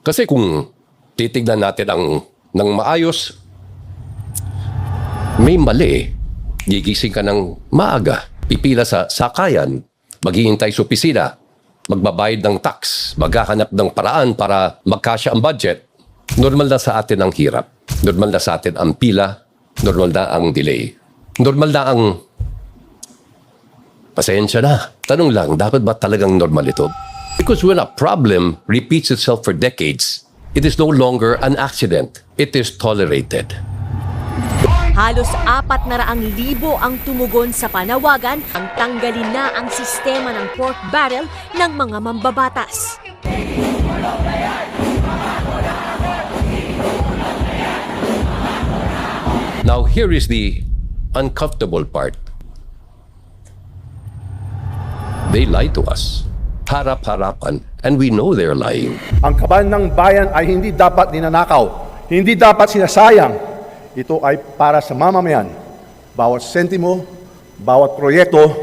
Kasi kung titignan natin ng maayos, may mali. Gigising ka ng maaga, pipila sa sakayan, maghihintay sa opisina, magbabayad ng tax, maghahanap ng paraan para magkasya ang budget. Normal na sa atin ang hirap. Normal na sa atin ang pila. Normal na ang delay. Normal na ang pasensya na. Tanong lang, dapat ba talagang normal ito? Because when a problem repeats itself for decades, it is no longer an accident. It is tolerated. Halos 400,000 ang tumugon sa panawagan ang tanggalin na ang sistema ng pork barrel ng mga mambabatas. Now, here is the uncomfortable part. They lie to us. Harap-harapan, and we know they're lying. Ang kaban ng bayan ay hindi dapat ninanakaw, hindi dapat sinasayang. Ito ay para sa mamamayan. Bawat sentimo, bawat proyekto,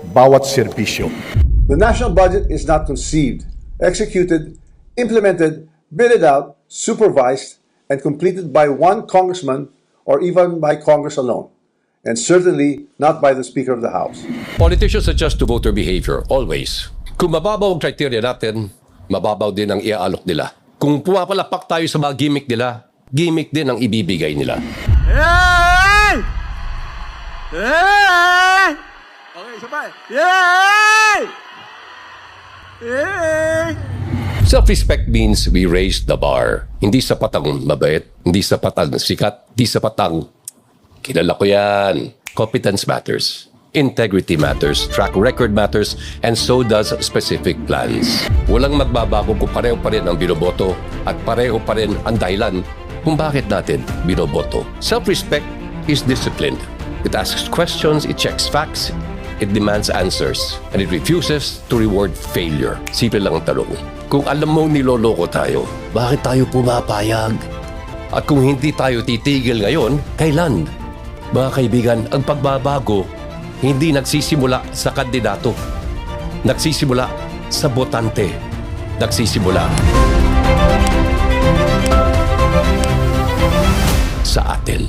bawat serbisyo. The national budget is not conceived, executed, implemented, bidded out, supervised, and completed by one congressman or even by Congress alone, and certainly not by the Speaker of the House. Politicians adjust to voter behavior, always. Kung mababaw ang criteria natin, mababaw din ang iaalok nila. Kung pumapalapak tayo sa mga gimmick nila, gimmick din ang ibibigay nila. Yay! Yay! Okay, sabay. Yay! Yay! Self-respect means we raise the bar. Hindi sapat ang mabait, hindi sapat ang sikat, hindi sapat ang kilala ko yan. Competence matters. Integrity matters, track record matters, and so does specific plans. Walang magbabago kung pareho pa rin ang binoboto at pareho pa rin ang dahilan kung bakit natin binoboto. Self-respect is disciplined. It asks questions, it checks facts, it demands answers, and it refuses to reward failure. Simple lang ang tanong. Kung alam mong niloloko tayo, bakit tayo pumapayag? At kung hindi tayo titigil ngayon, kailan? Mga kaibigan, ang pagbabago hindi nagsisimula sa kandidato. Nagsisimula sa botante. Nagsisimula sa atin.